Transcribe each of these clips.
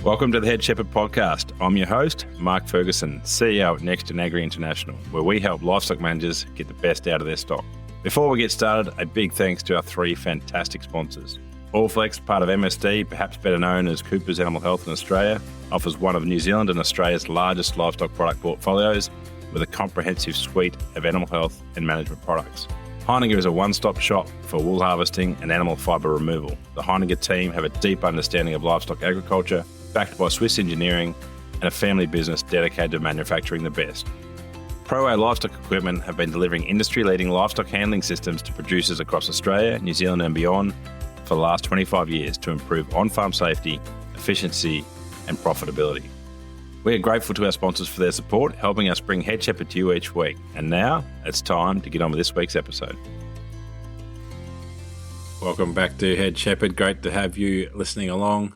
Welcome to the Head Shepherd Podcast. I'm your host, Mark Ferguson, CEO at Next and Agri International, where we help livestock managers get the best out of their stock. Before we get started, a big thanks to our three fantastic sponsors. Allflex, part of MSD, perhaps better known as Cooper's Animal Health in Australia, offers one of New Zealand and Australia's largest livestock product portfolios with a comprehensive suite of animal health and management products. Heininger is a one-stop shop for wool harvesting and animal fibre removal. The Heininger team have a deep understanding of livestock agriculture, backed by Swiss engineering and a family business dedicated to manufacturing the best. Pro-A livestock equipment have been delivering industry-leading livestock handling systems to producers across Australia, New Zealand and beyond for the last 25 years to improve on-farm safety, efficiency and profitability. We are grateful to our sponsors for their support, helping us bring Head Shepherd to you each week. And now it's time to get on with this week's episode. Welcome back to Head Shepherd. Great to have you listening along.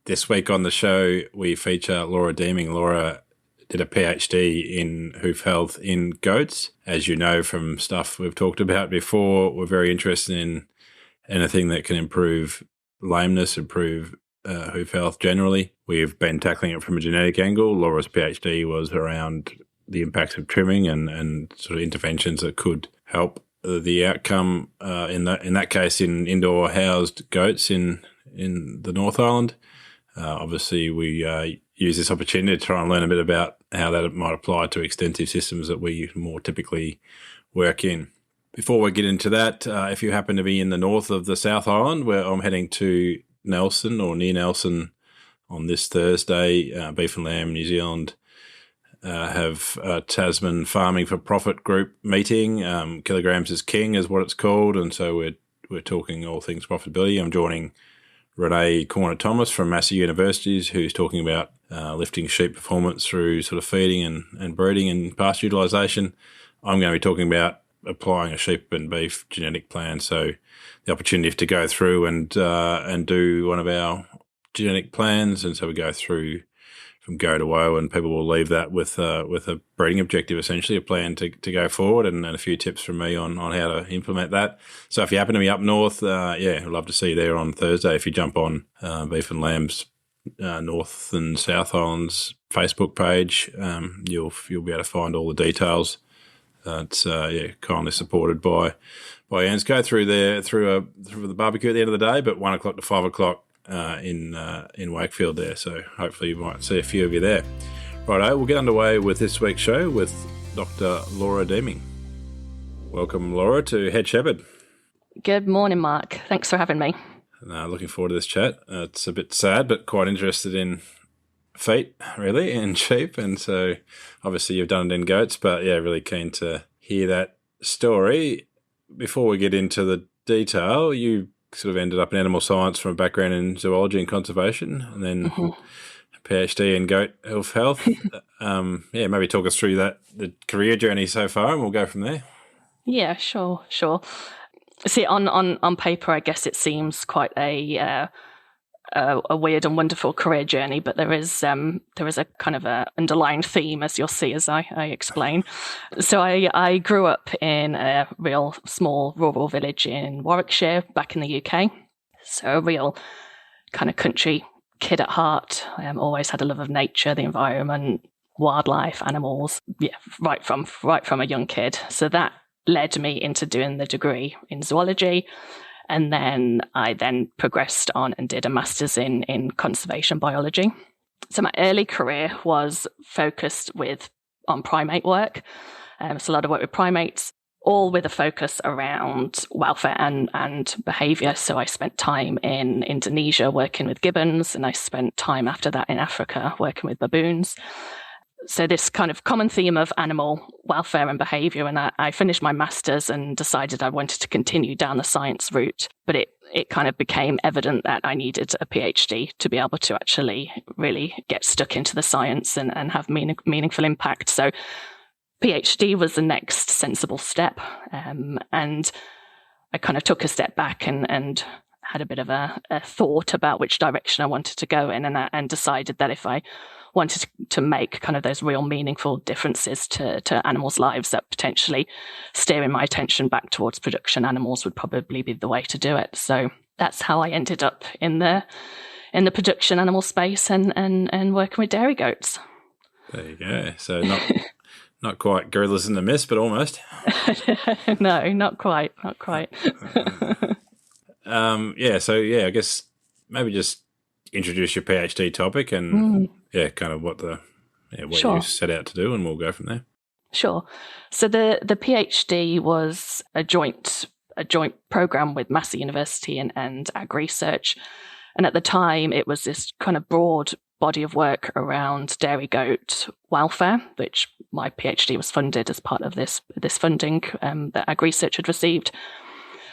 This week on the show, we feature Laura Deeming. Laura did a PhD in hoof health in goats. As you know from stuff we've talked about before, we're very interested in anything that can improve lameness, improve hoof health generally. We've been tackling it from a genetic angle. Laura's PhD was around the impacts of trimming and sort of interventions that could help the outcome in that case in indoor housed goats in the North Island. Obviously, we use this opportunity to try and learn a bit about how that might apply to extensive systems that we more typically work in. Before we get into that, if you happen to be in the north of the South Island, where I'm heading to Nelson or near Nelson on this Thursday, Beef and Lamb New Zealand have a Tasman Farming for Profit group meeting. Kilograms is King is what it's called, and so we're talking all things profitability. I'm joining Renee Corner-Thomas from Massey University, who's talking about lifting sheep performance through sort of feeding and breeding and pasture utilisation. I'm going to be talking about applying a sheep and beef genetic plan. So the opportunity to go through and do one of our genetic plans, and so we go through from go to woe, and people will leave that with a breeding objective, essentially a plan to go forward, and a few tips from me on how to implement that. So if you happen to be up north, I'd love to see you there on Thursday. If you jump on Beef and Lamb's North and South Islands Facebook page, you'll be able to find all the details. It's kindly supported by Anne's. Go through there through the barbecue at the end of the day, but 1 o'clock to 5 o'clock. In Wakefield there, so hopefully you might see a few of you there. Righto, we'll get underway with this week's show with Dr. Laura Deeming. Welcome, Laura, to Head Shepherd. Good morning, Mark. Thanks for having me. Looking forward to this chat. It's a bit sad, but quite interested in feet, really, and sheep, and so obviously you've done it in goats, but really keen to hear that story. Before we get into the detail, you sort of ended up in animal science from a background in zoology and conservation, and then a PhD in goat hoof health. Maybe talk us through the career journey so far, and we'll go from there. Yeah, sure. See, on paper, I guess it seems quite a weird and wonderful career journey, but there is a kind of a underlying theme, as you'll see as I explain. So I grew up in a real small rural village in Warwickshire back in the UK. So a real kind of country kid at heart. Always had a love of nature, the environment, wildlife, animals. Yeah, right from a young kid. So that led me into doing the degree in zoology. And then I progressed on and did a master's in conservation biology. So my early career was focused on primate work. So a lot of work with primates, all with a focus around welfare and behaviour. So I spent time in Indonesia working with gibbons, and I spent time after that in Africa working with baboons. So this kind of common theme of animal welfare and behaviour, and I finished my master's and decided I wanted to continue down the science route, but it kind of became evident that I needed a PhD to be able to actually really get stuck into the science and have meaningful impact. So PhD was the next sensible step, and I kind of took a step back and had a bit of a thought about which direction I wanted to go in, and decided that if I wanted to make kind of those real meaningful differences to animals' lives, that potentially steering my attention back towards production animals would probably be the way to do it. So that's how I ended up in the in the production animal space and working with dairy goats. There you go. So not quite gorillas in the mist, but almost. No, not quite. I guess maybe just introduce your PhD topic and kind of what Sure. you set out to do, and we'll go from there. Sure. So the PhD was a joint program with Massey University and AgResearch, and at the time it was this kind of broad body of work around dairy goat welfare, which my PhD was funded as part of this funding that AgResearch had received.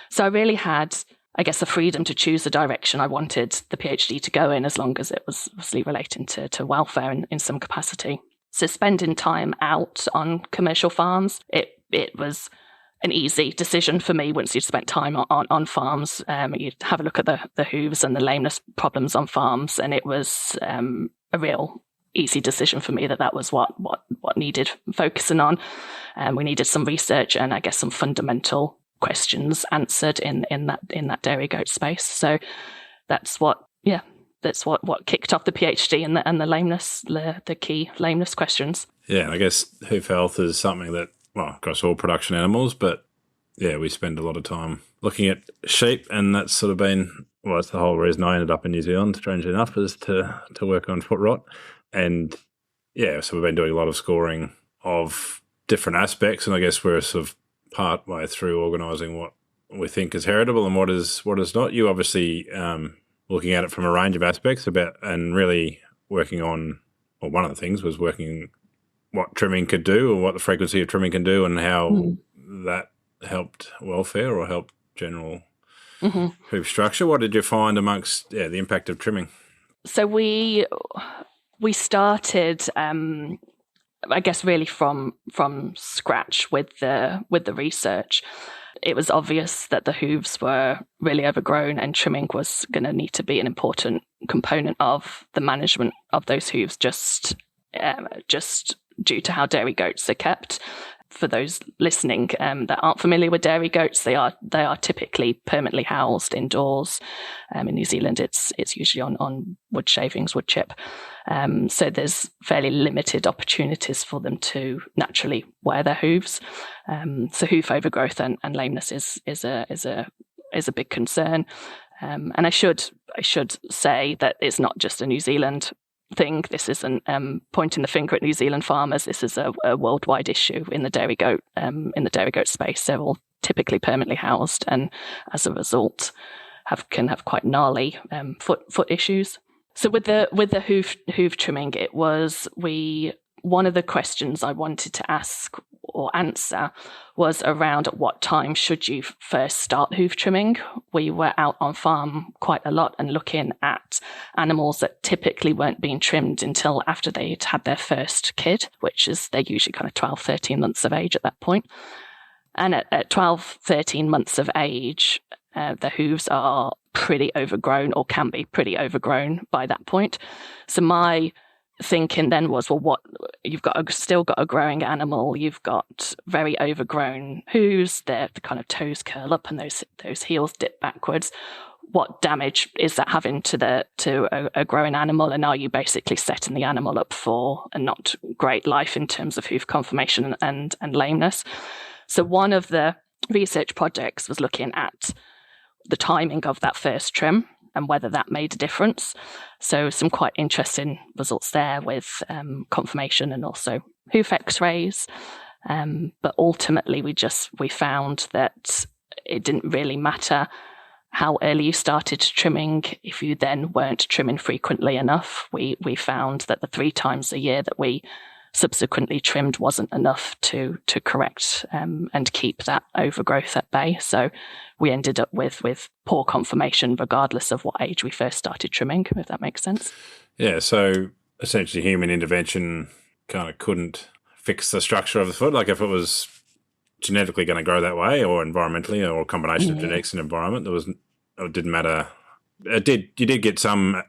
So I really had, I guess, the freedom to choose the direction I wanted the PhD to go in, as long as it was obviously relating to welfare in some capacity. So spending time out on commercial farms, it was an easy decision for me once you'd spent time on farms. You'd have a look at the hooves and the lameness problems on farms, and it was a real easy decision for me that was what needed focusing on. We needed some research and I guess some fundamental questions answered in that dairy goat space. So that's what kicked off the PhD and the lameness, the key lameness questions. Yeah, and I guess hoof health is something that, well, across all production animals, but yeah, we spend a lot of time looking at sheep, and that's sort of been, well, that's the whole reason I ended up in New Zealand, strangely enough, is to work on foot rot. And yeah, so we've been doing a lot of scoring of different aspects, and I guess we're sort of part way through organising what we think is heritable and what is not. You obviously looking at it from a range of aspects and really working on, or one of the things was working what trimming could do, or what the frequency of trimming can do, and how that helped welfare or helped general hoof structure. What did you find amongst the impact of trimming? So we started, I guess, really from scratch with the research. It was obvious that the hooves were really overgrown, and trimming was going to need to be an important component of the management of those hooves, just due to how dairy goats are kept. For those listening that aren't familiar with dairy goats, they are typically permanently housed indoors. In New Zealand, it's usually on wood shavings, wood chip. So there's fairly limited opportunities for them to naturally wear their hooves. So hoof overgrowth and lameness is a big concern. And I should say that it's not just a New Zealand thing. This isn't pointing the finger at New Zealand farmers. This is a worldwide issue in the dairy goat space. They're all typically permanently housed, and as a result, can have quite gnarly foot issues. So with the hoof trimming, it was one of the questions I wanted to ask or answer was around at what time should you first start hoof trimming. We were out on farm quite a lot and looking at animals that typically weren't being trimmed until after they'd had their first kid, which is they're usually kind of 12, 13 months of age at that point. And at 12, 13 months of age, the hooves are pretty overgrown, or can be pretty overgrown by that point. So my thinking then was, well, what you've still got a growing animal, you've got very overgrown hooves, the kind of toes curl up and those heels dip backwards. What damage is that having to a growing animal, and are you basically setting the animal up for a not great life in terms of hoof conformation and lameness? So one of the research projects was looking at the timing of that first trim and whether that made a difference. So some quite interesting results there with conformation and also hoof x-rays. But ultimately we found that it didn't really matter how early you started trimming if you then weren't trimming frequently enough. We found that the 3 times a year that we subsequently trimmed wasn't enough to correct and keep that overgrowth at bay. So we ended up with poor conformation regardless of what age we first started trimming, if that makes sense. Yeah, so essentially human intervention kind of couldn't fix the structure of the foot. Like if it was genetically going to grow that way, or environmentally, or a combination of genetics and environment, it didn't matter. You did get some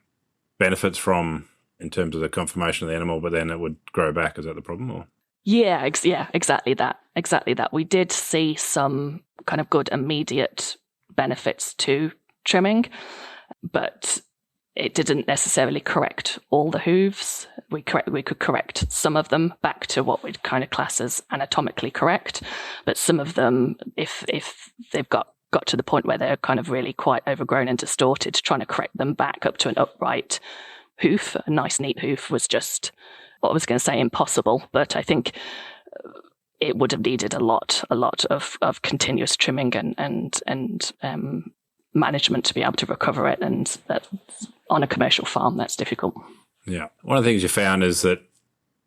benefits from in terms of the conformation of the animal, but then it would grow back. Is that the problem? Or? Yeah, exactly that. We did see some kind of good immediate benefits to trimming, but it didn't necessarily correct all the hooves. We could correct some of them back to what we'd kind of class as anatomically correct, but some of them, if they've got to the point where they're kind of really quite overgrown and distorted, trying to correct them back up to an upright hoof, a nice neat hoof, was just, what I was going to say, impossible. But I think it would have needed a lot of continuous trimming and management to be able to recover it, and on a commercial farm that's difficult. Yeah. One of the things you found is that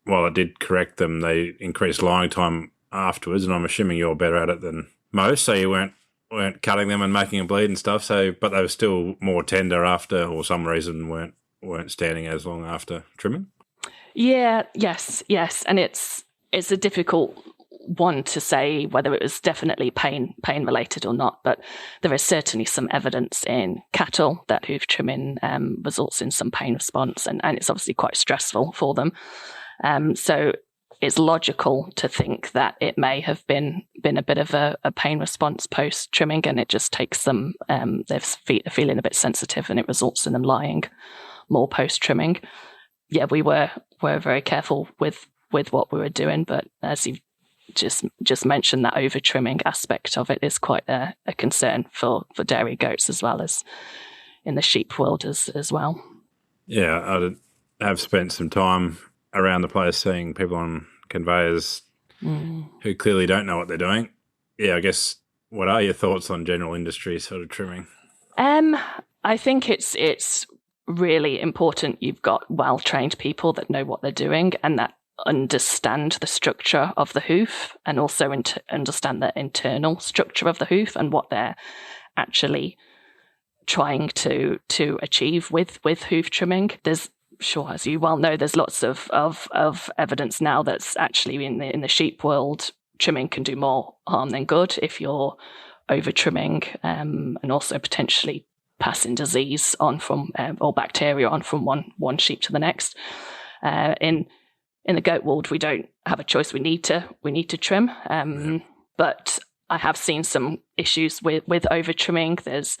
while it did correct them, they increased lying time afterwards, and I'm assuming you're better at it than most, so you weren't cutting them and making them bleed and stuff, so but they were still more tender after, or some reason weren't standing as long after trimming? Yes, and it's a difficult one to say whether it was definitely pain related or not, but there is certainly some evidence in cattle that hoof trimming results in some pain response, and it's obviously quite stressful for them. So it's logical to think that it may have been a bit of a pain response post trimming, and it just takes them, their feet are feeling a bit sensitive, and it results in them lying more post trimming. Yeah, we were very careful with what we were doing, but as you just mentioned, that over trimming aspect of it is quite a concern for dairy goats as well as in the sheep world as well. Yeah, I have spent some time around the place seeing people on conveyors who clearly don't know what they're doing. Yeah, I guess, what are your thoughts on general industry sort of trimming? I think it's really important you've got well-trained people that know what they're doing and that understand the structure of the hoof, and also understand the internal structure of the hoof and what they're actually trying to achieve with hoof trimming. There's, sure, as you well know, there's lots of evidence now that's actually in the sheep world, trimming can do more harm than good if you're over trimming, and also potentially passing disease on from or bacteria on from one sheep to the next. In the goat world, we don't have a choice. We need to trim. But I have seen some issues with over trimming. There's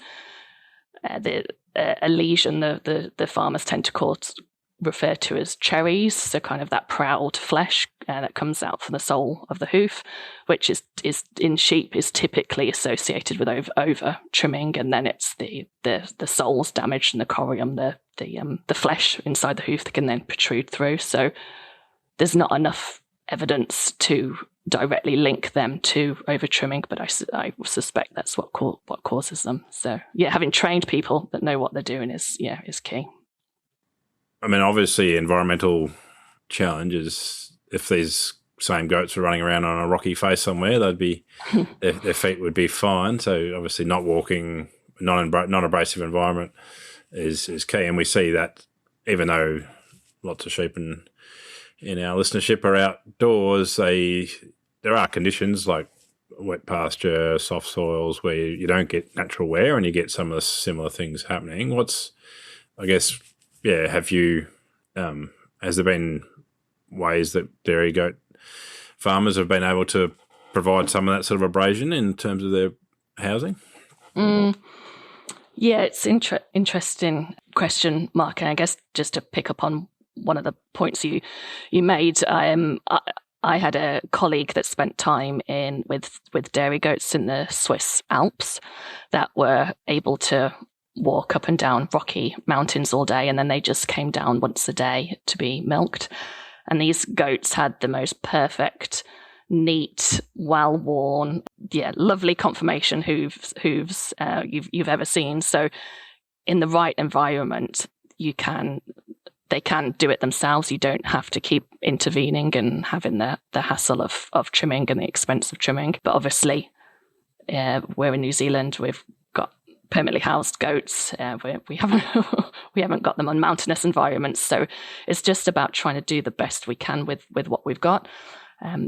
a lesion the farmers tend to refer to as cherries, so kind of that proud flesh that comes out from the sole of the hoof, which is in sheep is typically associated with over trimming, and then it's the sole's damaged and the corium, the flesh inside the hoof that can then protrude through. So there's not enough evidence to directly link them to over trimming, but I suspect that's what causes them. So yeah, having trained people that know what they're doing is key. I mean, obviously, environmental challenges. If these same goats were running around on a rocky face somewhere, they'd be their feet would be fine. So obviously, not walking, non-abrasive environment is key, and we see that even though lots of sheep in our listenership are outdoors, there are conditions like wet pasture, soft soils, where you don't get natural wear and you get some of the similar things happening. Have you, has there been ways that dairy goat farmers have been able to provide some of that sort of abrasion in terms of their housing? Yeah, it's interesting question, Mark. And I guess just to pick up on one of the points you made, I had a colleague that spent time with dairy goats in the Swiss Alps that were able to walk up and down rocky mountains all day, and then they just came down once a day to be milked. And these goats had the most perfect, neat, well-worn, lovely conformation hooves you've ever seen. So in the right environment, they can do it themselves. You don't have to keep intervening and having the hassle of trimming and the expense of trimming. But obviously, we're in New Zealand. We've got permanently housed goats. We haven't got them on mountainous environments. So it's just about trying to do the best we can with what we've got.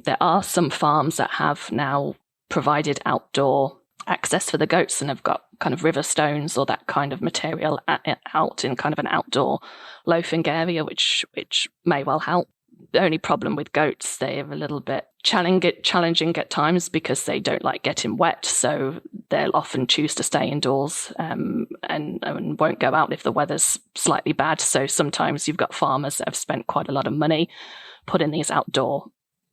There are some farms that have now provided outdoor access for the goats and have got kind of river stones or that kind of material out in kind of an outdoor loafing area, which may well help. The only problem with goats, they are a little bit challenging at times because they don't like getting wet. So they'll often choose to stay indoors and won't go out if the weather's slightly bad. So sometimes you've got farmers that have spent quite a lot of money putting these outdoor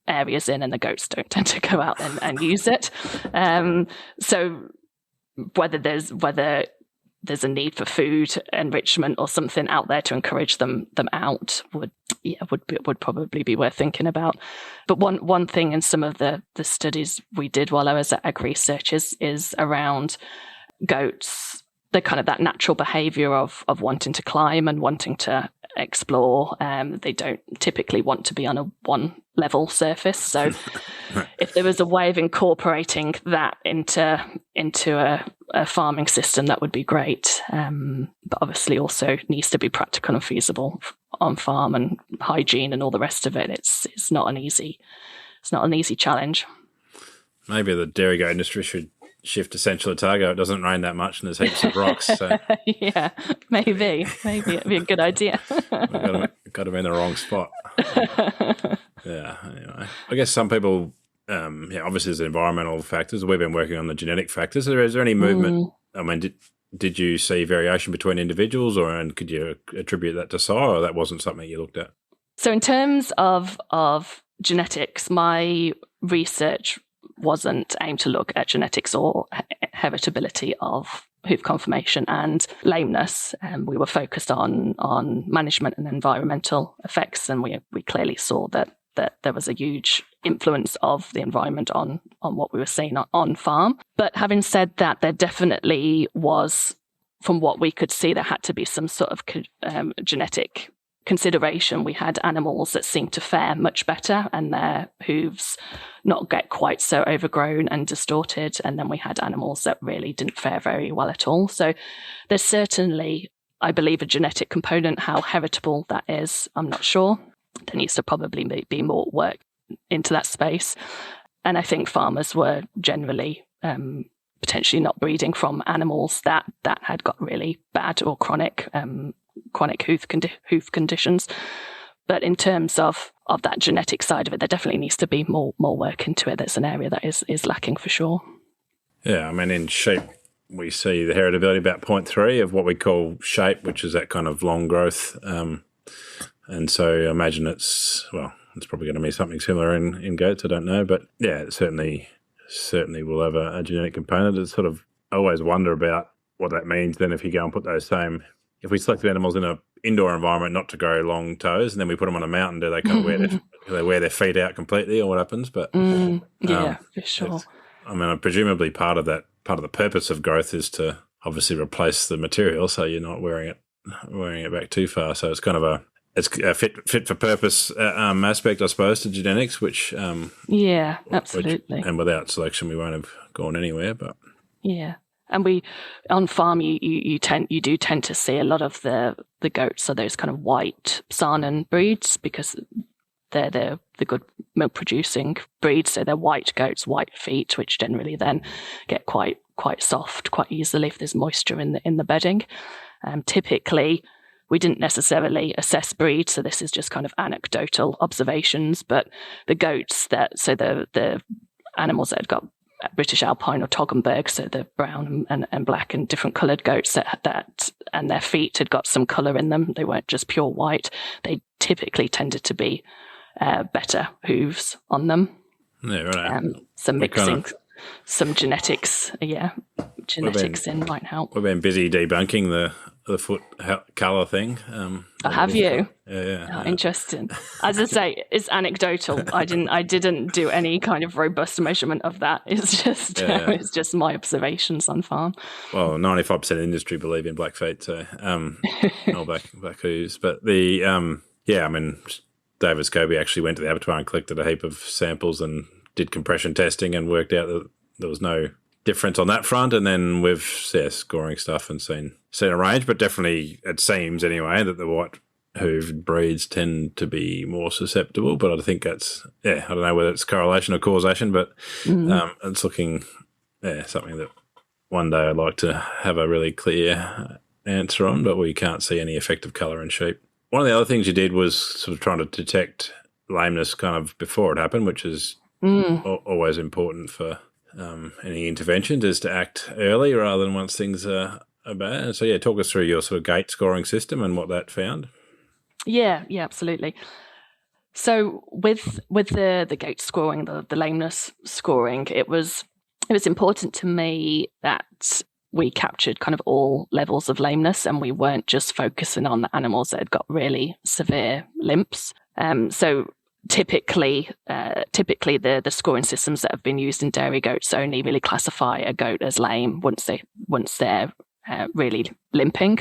areas in, and the goats don't tend to go out and use it. So whether there's a need for food enrichment or something out there to encourage them out would probably be worth thinking about. But one thing in some of the studies we did while I was at AgResearch is around goats, the kind of that natural behavior of wanting to climb and wanting to explore. They don't typically want to be on a one level surface. So if there was a way of incorporating that into a farming system, that would be great. But obviously also needs to be practical and feasible on farm, and hygiene and all the rest of it. It's not an easy challenge. Maybe the dairy goat industry should shift to Central Otago. It doesn't rain that much and there's heaps of rocks. So yeah, maybe it'd be a good idea. got to be in the wrong spot. Yeah. Anyway, I guess some people, obviously there's environmental factors. We've been working on the genetic factors. Is there any movement? I mean, did you see variation between individuals, and could you attribute that to sire, or that wasn't something you looked at? So in terms of genetics, my research wasn't aimed to look at genetics or heritability of hoof conformation and lameness. We were focused on management and environmental effects, and we clearly saw that there was a huge influence of the environment on what we were seeing on farm. But having said that, there definitely was, from what we could see, there had to be some sort of genetic consideration. We had animals that seemed to fare much better and their hooves not get quite so overgrown and distorted, and then we had animals that really didn't fare very well at all. So there's certainly, I believe, a genetic component. How heritable that is, I'm not sure. There needs to probably be more work into that space. And I think farmers were generally potentially not breeding from animals that had got really bad or chronic hoof conditions. But in terms of that genetic side of it, there definitely needs to be more work into it. There's an area that is lacking for sure. Yeah, I mean, in sheep, we see the heritability about 0.3 of what we call shape, which is that kind of long growth. And so I imagine it's probably going to be something similar in goats. I don't know. But yeah, it certainly will have a genetic component. It's sort of, I always wonder about what that means then if you go and put those same, if we select the animals in an indoor environment not to grow long toes, and then we put them on a mountain, do they kind of wear their feet out completely, or what happens? But yeah, for sure. I mean, presumably part of the purpose of growth is to obviously replace the material, so you're not wearing it back too far. So it's kind of it's a fit for purpose aspect, I suppose, to genetics, which yeah, absolutely. And without selection, we won't have gone anywhere. But yeah. And we, on farm, you do tend to see a lot of the goats are those kind of white Saanen breeds, because they're the good milk producing breeds. So they're white goats, white feet, which generally then get quite soft quite easily if there's moisture in the bedding. Typically, we didn't necessarily assess breed, so this is just kind of anecdotal observations. But the goats the animals that had got British Alpine or Toggenburg, so the brown and black and different coloured goats that and their feet had got some colour in them. They weren't just pure white. They typically tended to be better hooves on them. Yeah, right. Some mixing, some genetics, genetics in might help. We've been busy debunking the foot colour thing. Have you? Yeah. Interesting. As I say, it's anecdotal. I didn't do any kind of robust measurement of that. It's just it's just my observations on farm. Well, 95% of the industry believe in black feet, so or black hooves. But the I mean, David Scobie actually went to the abattoir and collected a heap of samples and did compression testing and worked out that there was no difference on that front. And then we've scoring stuff and seen a range, but definitely it seems anyway that the white hooved breeds tend to be more susceptible. But I think that's I don't know whether it's correlation or causation, but it's looking something that one day I'd like to have a really clear answer on, but we can't see any effect of colour in sheep. One of the other things you did was sort of trying to detect lameness kind of before it happened, which is always important for any interventions, is to act early rather than once things are bad. So, talk us through your sort of gait scoring system and what that found. Yeah, absolutely. So with the gait scoring, the lameness scoring, it was important to me that we captured kind of all levels of lameness, and we weren't just focusing on the animals that had got really severe limps. So typically the scoring systems that have been used in dairy goats only really classify a goat as lame once they're really limping.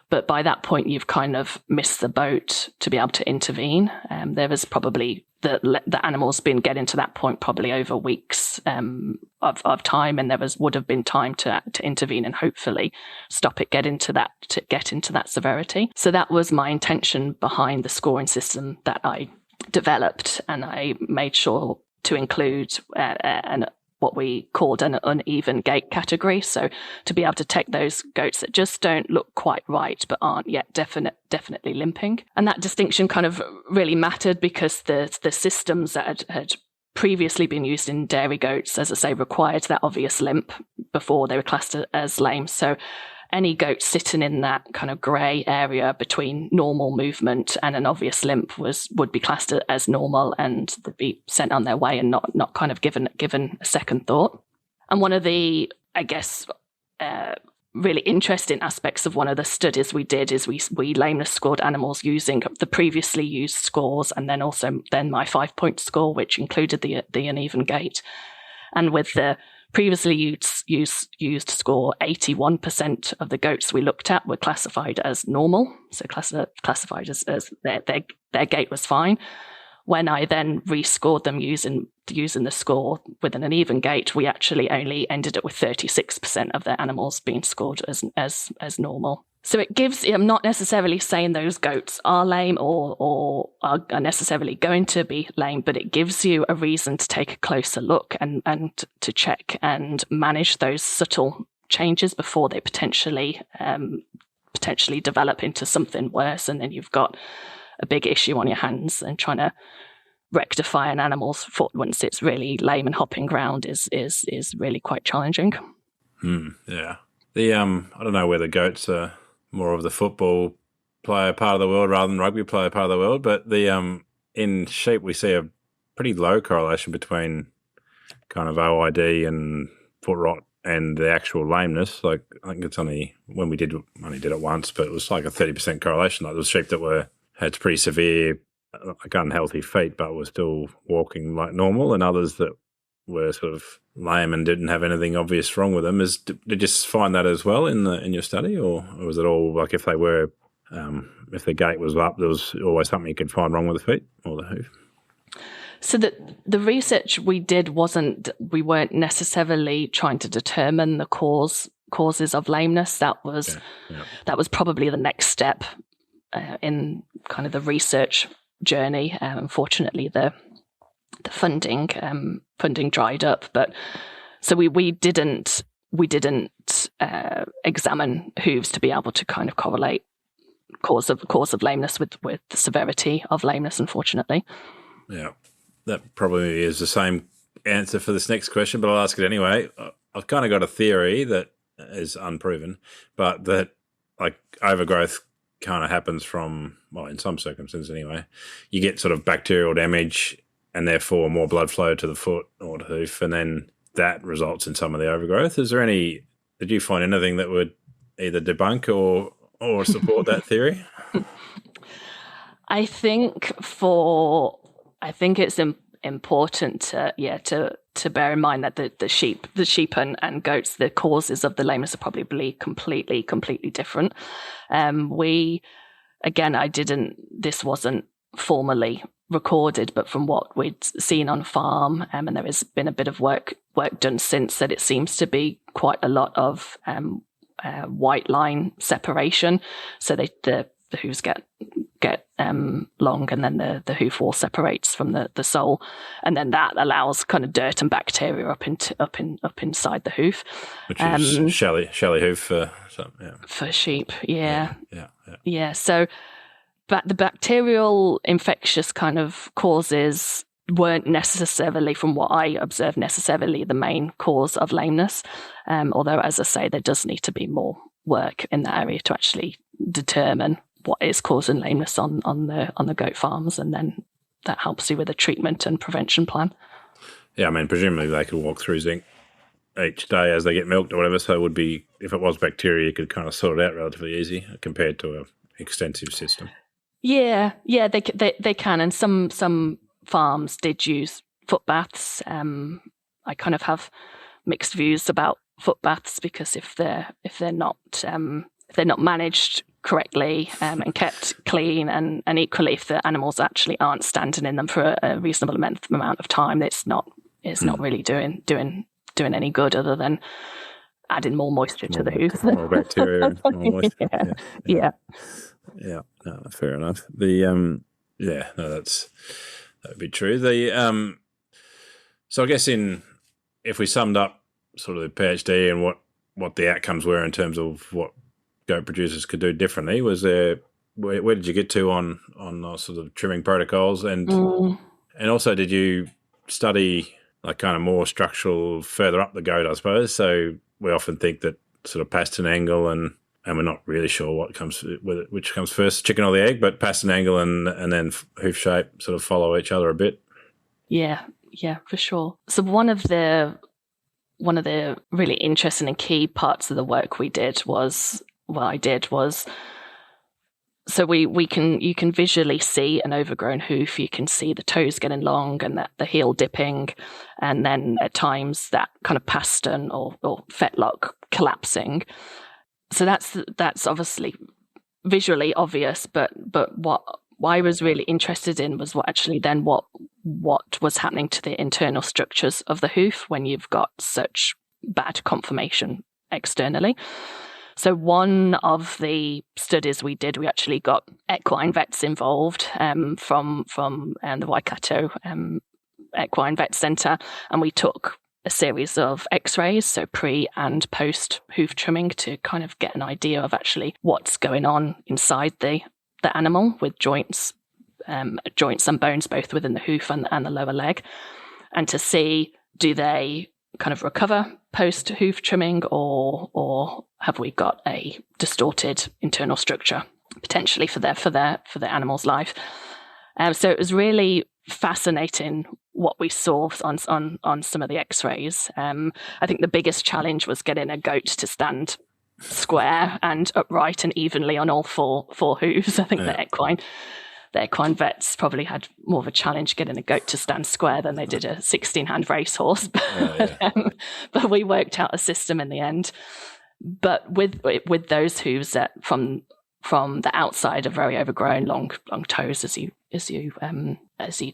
But by that point, you've kind of missed the boat to be able to intervene. There was probably the animal's been getting to that point probably over weeks of time, and there would have been time to intervene and hopefully stop it get into that severity. So that was my intention behind the scoring system that I developed, and I made sure to include what we called an uneven gait category. So to be able to take those goats that just don't look quite right, but aren't yet definitely limping. And that distinction kind of really mattered because the systems that had previously been used in dairy goats, as I say, required that obvious limp before they were classed as lame. So any goat sitting in that kind of grey area between normal movement and an obvious limp would be classed as normal, and they'd be sent on their way and not kind of given a second thought. And one of the, I guess, really interesting aspects of one of the studies we did is we lameness scored animals using the previously used scores, and then my 5-point score, which included the uneven gait. And with the previously used score, 81% of the goats we looked at were classified as normal, so classified as their gait was fine. When I then rescored them using the score with an uneven gait, we actually only ended up with 36% of their animals being scored as normal. So it gives, I'm not necessarily saying those goats are lame or are necessarily going to be lame, but it gives you a reason to take a closer look and to check and manage those subtle changes before they potentially develop into something worse. And then you've got a big issue on your hands, and trying to rectify an animal's foot once it's really lame and hopping around is really quite challenging. Yeah. I don't know whether goats are more of the football player part of the world rather than rugby player part of the world, but in sheep we see a pretty low correlation between kind of OID and foot rot and the actual lameness. Like, I think it's only did it once, but it was like a 30% correlation. Like, there was sheep that had pretty severe, like, unhealthy feet, but were still walking like normal, and others that were sort of lame and didn't have anything obvious wrong with them. Did you just find that as well in your study, or was it all like if the gait was up, there was always something you could find wrong with the feet or the hoof? So the research we did we weren't necessarily trying to determine the causes of lameness. That was probably the next step in kind of the research journey. Unfortunately, the funding dried up, but so we didn't examine hooves to be able to kind of correlate cause of lameness with the severity of lameness, unfortunately. Yeah, that probably is the same answer for this next question, but I'll ask it anyway. I've kind of got a theory that is unproven, but that like overgrowth kind of happens from, well, in some circumstances anyway, you get sort of bacterial damage and therefore more blood flow to the foot or the hoof, and then that results in some of the overgrowth. Did you find anything that would either debunk or support that theory? I think it's important to bear in mind that the sheep and goats, the causes of the lameness are probably completely different. This wasn't formally recorded, but from what we'd seen on farm, and there has been a bit of work done since, that it seems to be quite a lot of white line separation. So the hooves get long, and then the hoof wall separates from the sole, and then that allows kind of dirt and bacteria up inside the hoof, which is shelly hoof for for sheep. Yeah. Yeah. So the bacterial infectious kind of causes weren't necessarily, from what I observed, necessarily the main cause of lameness. Although, as I say, there does need to be more work in that area to actually determine what is causing lameness on the goat farms, and then that helps you with a treatment and prevention plan. Yeah, I mean, presumably they could walk through zinc each day as they get milked or whatever, so it would be, if it was bacteria, you could kind of sort it out relatively easy compared to an extensive system. Yeah, they can, and some farms did use foot baths. I kind of have mixed views about foot baths, because if they're not managed correctly and kept clean, and equally if the animals actually aren't standing in them for a reasonable amount of time, it's not really doing any good, other than adding more moisture to the hooves. More bacteria, more moisture. Yeah. No, fair enough. That would be true. So I guess if we summed up sort of the PhD and what the outcomes were in terms of what goat producers could do differently, was there, where did you get to on sort of trimming protocols, and also did you study like kind of more structural further up the goat, I suppose? So we often think that sort of pastern angle and we're not really sure which comes first, chicken or the egg, but pastern angle and then hoof shape sort of follow each other a bit. Yeah, for sure. So one of the really interesting and key parts of the work I did was, so you can visually see an overgrown hoof. You can see the toes getting long and the heel dipping, and then at times that kind of pastern or fetlock collapsing. So that's obviously visually obvious, but what I was really interested in was what was happening to the internal structures of the hoof when you've got such bad conformation externally. So one of the studies we did, we actually got equine vets involved from the Waikato Equine Vet Centre, and we took a series of x-rays, so pre and post hoof trimming, to kind of get an idea of actually what's going on inside the animal with joints and bones both within the hoof and the lower leg, and to see, do they kind of recover post hoof trimming, or have we got a distorted internal structure potentially for the animal's life. So it was really fascinating what we saw on some of the x-rays. I think the biggest challenge was getting a goat to stand square and upright and evenly on all four hooves. I think the equine vets probably had more of a challenge getting a goat to stand square than they did a 16-hand racehorse. But we worked out a system in the end. But with those hooves that from the outside are very overgrown, long toes, as you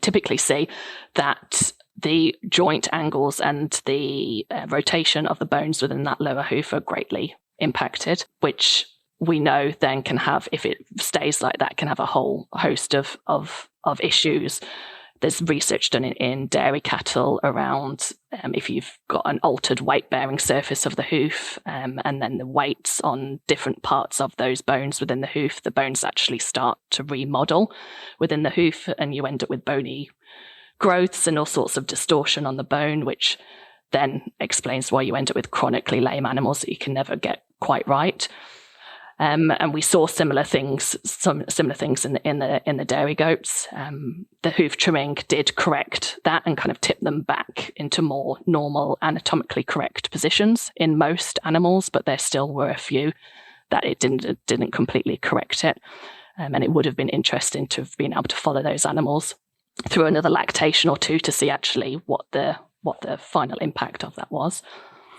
typically see, that the joint angles and the rotation of the bones within that lower hoof are greatly impacted, which we know then can have, if it stays like that, can have a whole host of issues. There's research done in dairy cattle around if you've got an altered weight-bearing surface of the hoof, and then the weights on different parts of those bones within the hoof, the bones actually start to remodel within the hoof, and you end up with bony growths and all sorts of distortion on the bone, which then explains why you end up with chronically lame animals that you can never get quite right. And we saw similar things in the dairy goats. The hoof trimming did correct that and kind of tip them back into more normal, anatomically correct positions in most animals, but there still were a few that it didn't completely correct it. And it would have been interesting to have been able to follow those animals through another lactation or two to see actually what the final impact of that was.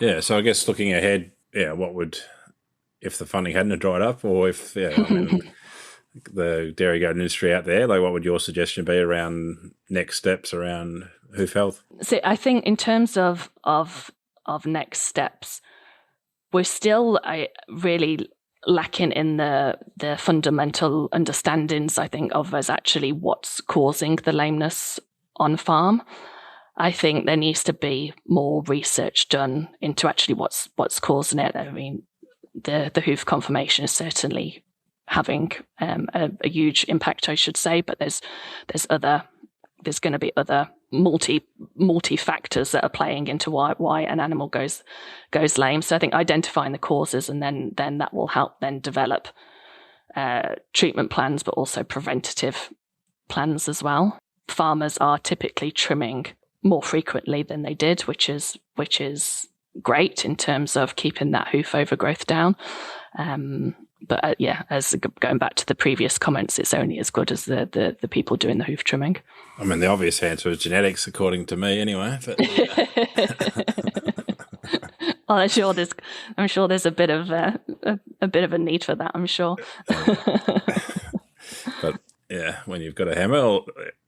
Yeah, so I guess looking ahead, what would, if the funding hadn't dried up, or if the dairy goat industry out there, like what would your suggestion be around next steps around hoof health? So I think in terms of next steps, we're still really lacking in the fundamental understandings, I think, of as actually what's causing the lameness on farm. I think there needs to be more research done into actually what's causing it. I mean, the hoof conformation certainly having a huge impact, I should say. But there's going to be other multi factors that are playing into why an animal goes lame. So I think identifying the causes, and then that will help then develop treatment plans, but also preventative plans as well. Farmers are typically trimming more frequently than they did, which is great in terms of keeping that hoof overgrowth down. But as going back to the previous comments, it's only as good as the people doing the hoof trimming. I mean, the obvious answer is genetics, according to me, anyway. But, well, I'm sure there's a bit of a need for that. I'm sure. But yeah, when you've got a hammer,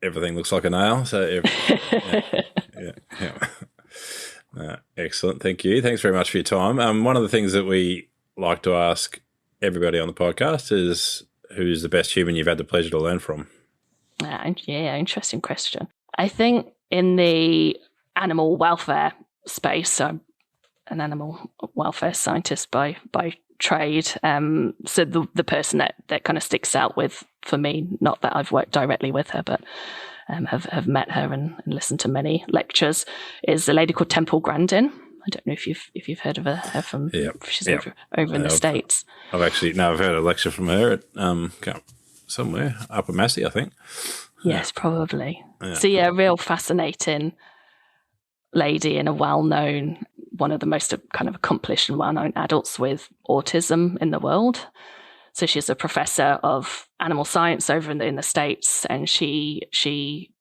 everything looks like a nail. So excellent. Thank you. Thanks very much for your time. One of the things that we like to ask everybody on the podcast is, who's the best human you've had the pleasure to learn from? Interesting question. I think in the animal welfare space, I'm an animal welfare scientist by trade. So the person that kind of sticks out with for me, not that I've worked directly with her, but have met her and listened to many lectures, is a lady called Temple Grandin. I don't know if you've heard of her from. She's over in the States. I've heard a lecture from her at somewhere up at Massey, I think. Yes, probably. Yeah. So a real fascinating lady and a well-known, one of the most kind of accomplished and well-known adults with autism in the world. So she's a professor of animal science over in the States, and she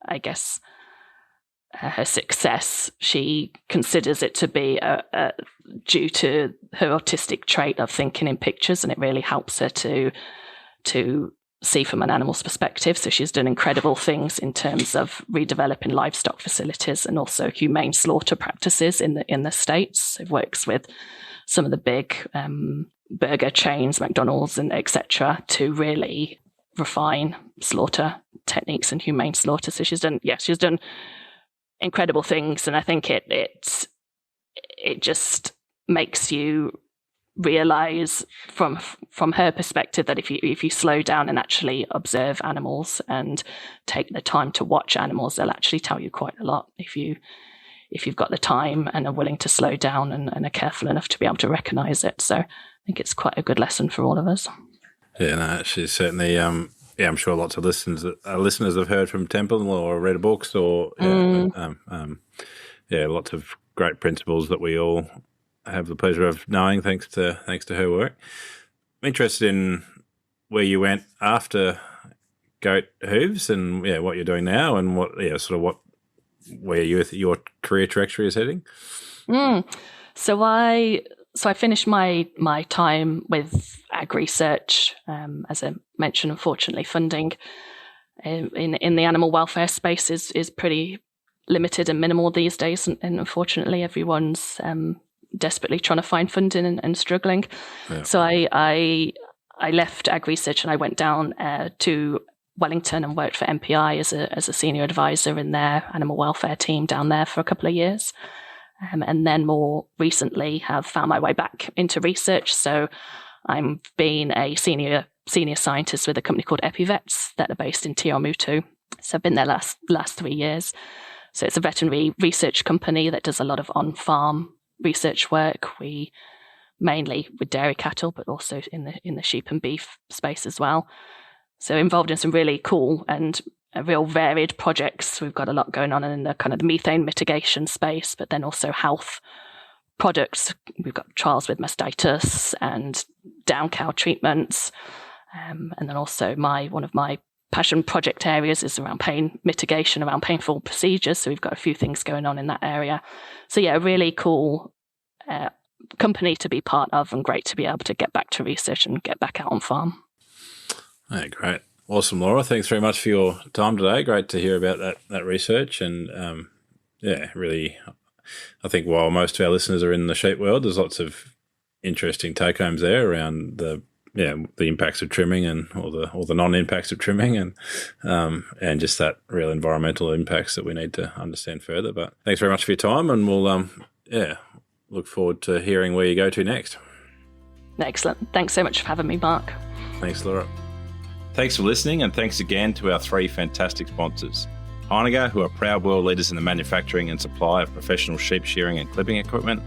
I guess her success, she considers it to be due to her autistic trait of thinking in pictures, and it really helps her to see from an animal's perspective. So she's done incredible things in terms of redeveloping livestock facilities and also humane slaughter practices in the States. It works with some of the big burger chains, McDonald's and etc., to really refine slaughter techniques and humane slaughter. So she's done incredible things, and I think it just makes you realize from her perspective that if you slow down and actually observe animals and take the time to watch animals, they'll actually tell you quite a lot if you've got the time and are willing to slow down and are careful enough to be able to recognize it. So I think it's quite a good lesson for all of us. Yeah, no, she's certainly I'm sure lots of listeners have heard from Temple or read books or lots of great principles that we all have the pleasure of knowing thanks to her work. I'm interested in where you went after goat hooves and what you're doing now and where your career trajectory is heading. So I finished my time with AgResearch. As I mentioned, unfortunately, funding in the animal welfare space is pretty limited and minimal these days, and unfortunately, everyone's desperately trying to find funding and struggling. Yeah. So I left AgResearch and I went down to Wellington and worked for MPI as a senior advisor in their animal welfare team down there for a couple of years. And then more recently have found my way back into research. So I'm being a senior scientist with a company called EpiVets that are based in Tiamutu. So I've been there last 3 years. So it's a veterinary research company that does a lot of on-farm research work. We mainly with dairy cattle, but also in the sheep and beef space as well. So involved in some really cool and real varied projects. We've got a lot going on in the kind of the methane mitigation space, but then also health products. We've got trials with mastitis and down cow treatments. And then also one of my passion project areas is around pain mitigation, around painful procedures. So we've got a few things going on in that area. So a really cool company to be part of, and great to be able to get back to research and get back out on farm. Hey, great. Awesome, Laura. Thanks very much for your time today. Great to hear about that research. And really, I think while most of our listeners are in the sheep world, there's lots of interesting take-homes there around the impacts of trimming and all the non-impacts of trimming and just that real environmental impacts that we need to understand further. But thanks very much for your time, and we'll look forward to hearing where you go to next. Excellent. Thanks so much for having me, Mark. Thanks, Laura. Thanks for listening, and thanks again to our 3 fantastic sponsors. Heinegger, who are proud world leaders in the manufacturing and supply of professional sheep shearing and clipping equipment.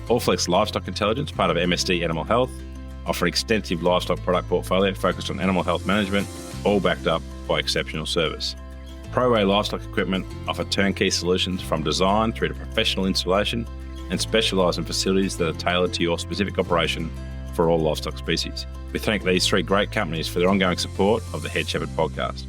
Allflex Livestock Intelligence, part of MSD Animal Health, offer an extensive livestock product portfolio focused on animal health management, all backed up by exceptional service. ProWay Livestock Equipment offer turnkey solutions from design through to professional installation and specialise in facilities that are tailored to your specific operation for all livestock species. We thank these 3 great companies for their ongoing support of the Head Shepherd podcast.